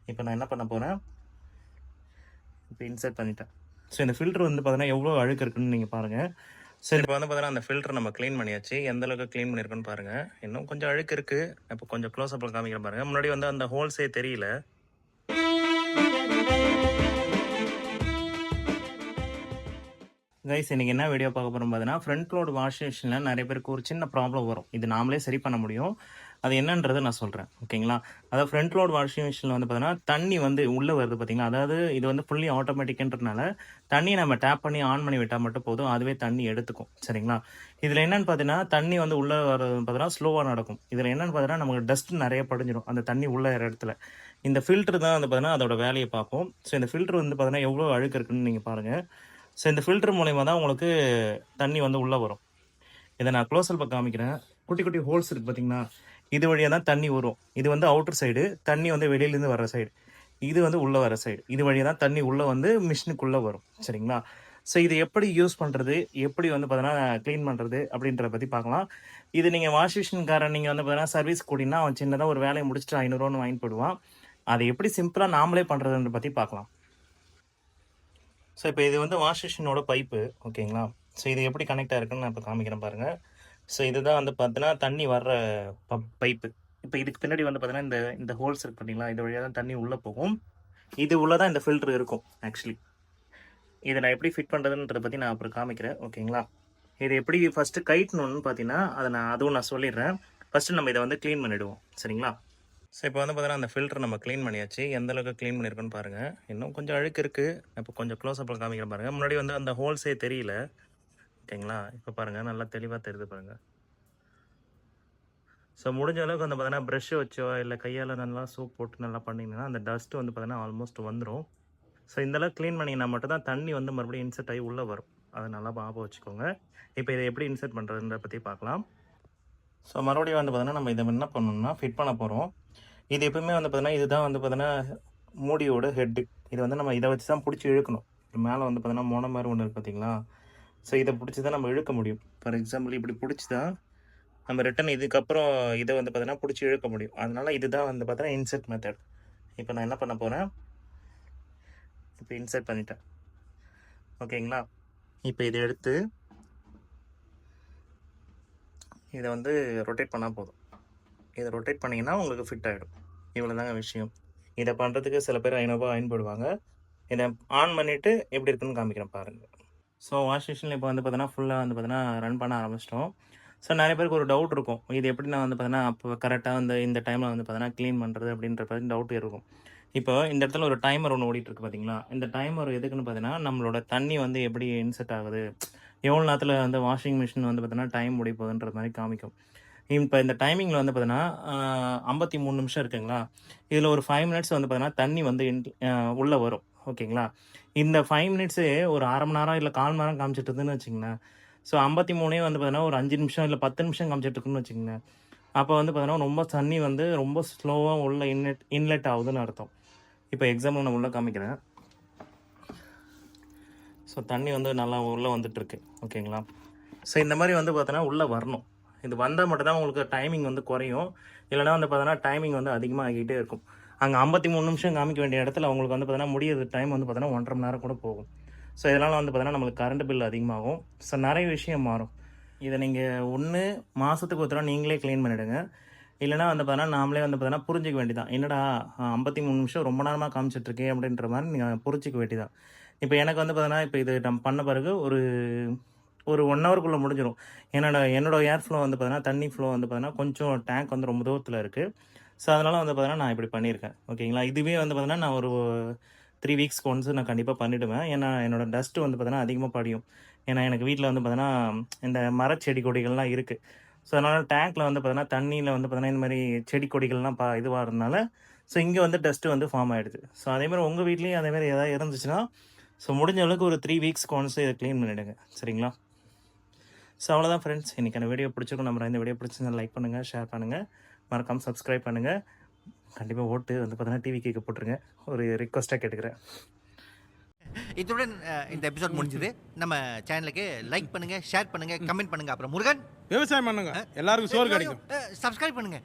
இப்போ நான் என்ன பண்ண போகிறேன், இப்போ இன்சர்ட் பண்ணிட்டேன். ஸோ இந்த ஃபில்டர் வந்து பார்த்தீங்கன்னா எவ்வளோ அழுக்கு இருக்குன்னு நீங்கள் பாருங்கள். ஸோ இப்போ வந்து பார்த்தீங்கன்னா அந்த ஃபில்டர் நம்ம க்ளீன் பண்ணியாச்சு. எந்த அளவுக்கு க்ளீன் பண்ணியிருக்குன்னு பாருங்கள். இன்னும் கொஞ்சம் அழுக்கு இருக்குது. இப்போ கொஞ்சம் க்ளோஸ் அப்பில் காமிக்கிறேன் பாருங்கள். முன்னாடி வந்து அந்த ஹோல்ஸே தெரியல. கைஸ் இன்னைக்கு என்ன வீடியோ பார்க்க போகிறோம் பார்த்தீங்கன்னா, ஃப்ரண்ட் லோட் வாஷ் மிஷினில் நிறைய பேருக்கு ஒரு சின்ன ப்ராப்ளம் வரும். இது நாமளே சரி பண்ண முடியும். அது என்னன்றதை நான் சொல்கிறேன், ஓகேங்களா? அதாவது ஃப்ரண்ட் லோட் வாஷிங் மிஷினில் வந்து பார்த்தீங்கன்னா, தண்ணி வந்து உள்ளே வருது பார்த்தீங்களா? அதாவது இது வந்து ஃபுல்லி ஆட்டோமேட்டிக்ன்றதுனால தண்ணியை நம்ம டேப் பண்ணி ஆன் பண்ணி விட்டால் மட்டும் போதும், அதுவே தண்ணி எடுத்துக்கும், சரிங்களா? இதில் என்னென்னு பார்த்தீங்கன்னா, தண்ணி வந்து உள்ளே வர்றது பார்த்தீங்கன்னா ஸ்லோவாக நடக்கும். இதில் என்னென்னு பார்த்தீங்கன்னா, நமக்கு டஸ்ட் நிறைய படிஞ்சிடும் அந்த தண்ணி உள்ளே இடத்துல. இந்த ஃபில்டர் தான் வந்து பார்த்தீங்கன்னா அதோட வேலையை பார்ப்போம். ஸோ இந்த ஃபில்டர் வந்து பார்த்தீங்கன்னா எவ்வளோ அழுக்கு இருக்குன்னு நீங்கள் பாருங்கள். ஸோ இந்த ஃபில்டர் மூலயமா தான் உங்களுக்கு தண்ணி வந்து உள்ளே வரும். இதை நான் க்ளோஸ் அப்பில் காமிக்கிறேன். குட்டி குட்டி ஹோல்ஸ் இருக்குது பார்த்தீங்கன்னா, இது வழியாக தான் தண்ணி வரும். இது வந்து அவுட்டர் சைடு, தண்ணி வந்து வெளியிலேருந்து வர சைடு. இது வந்து உள்ளே வர சைடு. இது வழியாக தான் தண்ணி உள்ளே வந்து மிஷினுக்குள்ளே வரும், சரிங்களா? ஸோ இது எப்படி யூஸ் பண்ணுறது, எப்படி வந்து பார்த்தீங்கன்னா க்ளீன் பண்ணுறது அப்படின்றத பற்றி பார்க்கலாம். இது நீங்கள் வாஷ் மிஷின்காரன் நீங்கள் வந்து பார்த்தீங்கன்னா சர்வீஸ் கூட்டினா அவன் சின்னதாக ஒரு வேலையை முடிச்சுட்டு 500 வாங்கிட்டு போயிடுவான். அதை எப்படி சிம்பிளாக நாமளே பண்ணுறதுன்ற பற்றி பார்க்கலாம். ஸோ இப்போ இது வந்து வாஷ் மிஷினோட பைப்பு, ஓகேங்களா? ஸோ இது எப்படி கனெக்ட் ஆகிருக்குன்னு நான் இப்போ காமிக்கிறேன் பாருங்கள். ஸோ இதுதான் வந்து பார்த்தீங்கன்னா தண்ணி வர்ற பைப்பு. இப்போ இதுக்கு பின்னாடி வந்து பார்த்தீங்கன்னா இந்த இந்த ஹோல்ஸ் இருக்கு பார்த்தீங்களா, இது வழியாக தான் தண்ணி உள்ளே போகும். இது உள்ளே தான் இந்த ஃபில்ட்ரு இருக்கும் ஆக்சுவலி. இதை நான் எப்படி ஃபிட் பண்ணுறதுன்றதை பற்றி நான் அப்புறம் காமிக்கிறேன், ஓகேங்களா? இது எப்படி ஃபஸ்ட்டு கயிட்டணும்னு பார்த்தீங்கன்னா அதுவும் நான் சொல்லிடுறேன். ஃபஸ்ட்டு நம்ம இதை வந்து க்ளீன் பண்ணிவிடுவோம், சரிங்களா? ஸோ இப்போ வந்து பார்த்தீங்கன்னா அந்த ஃபில்டர் நம்ம க்ளீன் பண்ணியாச்சு. எந்த அளவுக்கு க்ளீன் பண்ணியிருக்குன்னு பாருங்கள். இன்னும் கொஞ்சம் அழுக்கு இருக்குது. இப்போ கொஞ்சம் க்ளோஸ் அப்பில் காமிக்கிறேன் பாருங்கள். முன்னாடி வந்து அந்த ஹோல்ஸே தெரியல, ஓகேங்களா? இப்போ பாருங்கள் நல்லா தெளிவாக தெரியுது பாருங்கள். ஸோ முடிஞ்ச அளவுக்கு வந்து பார்த்தீங்கன்னா ப்ரெஷ்ஷை வச்சோ இல்லை கையால் நல்லா சோப் போட்டு நல்லா பண்ணிங்கன்னா அந்த டஸ்ட்டு வந்து பார்த்தீங்கன்னா ஆல்மோஸ்ட் வந்துடும். ஸோ இந்தளவுக்கு க்ளீன் பண்ணிங்கன்னா மட்டும் தான் தண்ணி வந்து மறுபடியும் இன்சர்ட் ஆகி உள்ளே வரும். அதை நல்லா ஞாபகம் வச்சுக்கோங்க. இப்போ இதை எப்படி இன்சர்ட் பண்ணுறதுன்ற பற்றி பார்க்கலாம். ஸோ மறுபடியும் வந்து பார்த்தீங்கன்னா நம்ம இதை என்ன பண்ணணும்னா ஃபிட் பண்ண போகிறோம். இது எப்பவுமே வந்து பார்த்தீங்கன்னா இதுதான் வந்து பார்த்தீங்கன்னா மூடியோட ஹெட்டு. இது வந்து நம்ம இதை வச்சு தான் பிடிச்சி இழுக்கணும். மேலே வந்து பார்த்தீங்கன்னா மோன மாதிரி ஒன்று இருக்குது பார்த்தீங்களா? ஸோ இதை பிடிச்சி தான் நம்ம இழுக்க முடியும். ஃபார் எக்ஸாம்பிள் இப்படி பிடிச்சி தான் நம்ம ரிட்டன் இதுக்கப்புறம் இதை வந்து பார்த்தீங்கன்னா பிடிச்சி இழுக்க முடியும். அதனால் இதுதான் வந்து பார்த்தீங்கன்னா இன்சர்ட் மெத்தட். இப்போ நான் என்ன பண்ண போகிறேன், இப்போ இன்சர்ட் பண்ணிட்டேன், ஓகேங்களா? இப்போ இதை எடுத்து இதை வந்து ரொட்டேட் பண்ணால் போதும். இதை ரொட்டேட் பண்ணிங்கன்னா உங்களுக்கு ஃபிட் ஆகிடும். இவ்வளோ தாங்க விஷயம். இதை பண்ணுறதுக்கு சில பேர் 500 வாங்கிட்டு போயிடுவாங்க. இதை ஆன் பண்ணிவிட்டு எப்படி இருக்குன்னு காமிக்கிறேன் பாருங்கள். ஸோ வாஷ் மிஷினில் இப்போ வந்து பார்த்தீங்கன்னா ஃபுல்லாக வந்து பார்த்தீங்கன்னா ரன் பண்ண ஆரம்பிச்சிட்டோம். ஸோ நிறைய பேருக்கு ஒரு டவுட் இருக்கும், இது எப்படி நான் வந்து பார்த்தீங்கன்னா அப்போ கரெக்டாக வந்து இந்த டைமில் வந்து பார்த்தீங்கன்னா க்ளீன் பண்ணுறது அப்படின்ற பற்றி டவுட் இருக்கும். இப்போ இந்த இடத்துல ஒரு டைமர் ஒன்று ஓடிட்டுருக்கு பார்த்தீங்களா? இந்த டைமர் எதுக்குன்னு பார்த்தீங்கன்னா நம்மளோட தண்ணி வந்து எப்படி இன்செர்ட் ஆகுது, எவ்வளோ நேரத்தில் வந்து வாஷிங் மிஷின் வந்து பார்த்தீங்கன்னா டைம் முடிய போகுதுன்ற மாதிரி காமிக்கும். இப்போ இந்த டைமிங்கில் வந்து பார்த்தீங்கன்னா 53 நிமிஷம் இருக்குங்களா? இதில் ஒரு 5 மினிட்ஸ் வந்து பார்த்தீங்கன்னா தண்ணி வந்து உள்ளே வரும், ஓகேங்களா? இந்த 5 மினிட்ஸு ஒரு அரை மணி நேரம் இல்லை 1/4 மணி நேரம் காமிச்சிட்டு இருந்துன்னு வச்சுங்களேன். ஸோ 53 வந்து பார்த்தீங்கன்னா ஒரு 5 நிமிஷம் இல்லை 10 நிமிஷம் காமிச்சிட்டு இருக்குன்னு வச்சுங்களேன். அப்போ வந்து பார்த்தீங்கன்னா ரொம்ப தண்ணி வந்து ரொம்ப ஸ்லோவாக உள்ள இன்லெட் ஆகுதுன்னு அர்த்தம். இப்போ எக்ஸாம்பிள் நான் உள்ளே காமிக்கிறேன். ஸோ தண்ணி வந்து நல்லா உள்ளே வந்துட்டுருக்கு, ஓகேங்களா? ஸோ இந்த மாதிரி வந்து பார்த்தோன்னா உள்ளே வரணும். இது வந்தால் மட்டும்தான் உங்களுக்கு டைமிங் வந்து குறையும். இல்லைனா வந்து பார்த்தோன்னா டைமிங் வந்து அதிகமாக ஆகிக்கிட்டே இருக்கும். அங்கே 53 நிமிஷம் காமிக்க வேண்டிய இடத்துல உங்களுக்கு வந்து பார்த்தோன்னா முடியிற டைம் வந்து பார்த்தோன்னா 1.5 மணி நேரம் கூட போகும். ஸோ இதனால் வந்து பார்த்தோன்னா நம்மளுக்கு கரண்ட் பில் அதிகமாகும். ஸோ நிறைய விஷயம் மாறும். இதை நீங்கள் ஒன்று மாதத்துக்கு ஒரு தடவை நீங்களே க்ளீன் பண்ணிவிடுங்க. இல்லைனா வந்து பார்த்தோன்னா நாமளே வந்து பார்த்தோன்னா புரிஞ்சிக்க வேண்டியதான். என்னடா 53 நிமிஷம் ரொம்ப நேரமாக காமிச்சிட்ருக்கேன் அப்படின்ற மாதிரி நீங்கள் புரிஞ்சிக்க வேண்டியதான். இப்போ எனக்கு வந்து பார்த்தோன்னா இப்போ இது நம்ம பண்ண பிறகு ஒரு 1 ஹவருக்குள்ளே முடிஞ்சிடும். என்னோட ஏர் ஃப்ளோ வந்து பார்த்தீங்கன்னா தண்ணி ஃப்ளோ வந்து பார்த்தீங்கன்னா கொஞ்சம் டேங்க் வந்து ரொம்ப தூரத்தில் இருக்குது. ஸோ அதனால் வந்து பார்த்தீங்கன்னா நான் இப்படி பண்ணியிருக்கேன், ஓகேங்களா? இதுவே வந்து பார்த்தீங்கன்னா நான் ஒரு 3 வீக்ஸ்க்கு ஒன்ஸ் நான் கண்டிப்பாக பண்ணிவிடுவேன். ஏன்னா என்னோடய டஸ்ட்டு வந்து பார்த்தீங்கன்னா அதிகமாக படியும். ஏன்னா எனக்கு வீட்டில் வந்து பார்த்தீங்கன்னா இந்த மரச்செடி கொடிகள்லாம் இருக்குது. ஸோ அதனால் டேங்க்கில் வந்து பார்த்தீங்கன்னா தண்ணியில் வந்து பார்த்தீங்கன்னா இந்த மாதிரி செடி கொடிகள்லாம் இதுவாகிறதுனால ஸோ இங்கே வந்து டஸ்ட்டு வந்து ஃபார்ம் ஆகிடுது. ஸோ அதேமாதிரி உங்கள் வீட்லேயும் அதேமாதிரி எதாவது இருந்துச்சுன்னா ஸோ முடிஞ்ச அளவுக்கு ஒரு 3 வீக்ஸ்க்கு ஒன்ஸ் இதை க்ளீன் பண்ணிவிடுங்க, சரிங்களா? ஸோ அவ்வளோதான் ஃப்ரெண்ட்ஸ். இன்றைக்கான வீடியோ பிடிச்சிருக்கும். நம்ம இந்த வீடியோ பிடிச்சிருந்தா லைக் பண்ணுங்கள், ஷேர் பண்ணுங்கள், மறக்காமல் சப்ஸ்கிரைப் பண்ணுங்கள். கண்டிப்பாக ஓட்டு வந்து பார்த்தீங்கன்னா டிவி கேட்க போட்டுருங்க. ஒரு ரிக்வஸ்ட்டாக கேட்டுக்கிறேன். இத்துடன் இந்த எபிசோட் முடிஞ்சது. நம்ம சேனலுக்கு லைக் பண்ணுங்க, ஷேர் பண்ணுங்க, கமெண்ட் பண்ணுங்க. அப்புறம் முருகன் விவசாயம் பண்ணுங்க, எல்லாருக்கும் சோறு கிடைக்கும். சப்ஸ்கிரைப் பண்ணுங்க.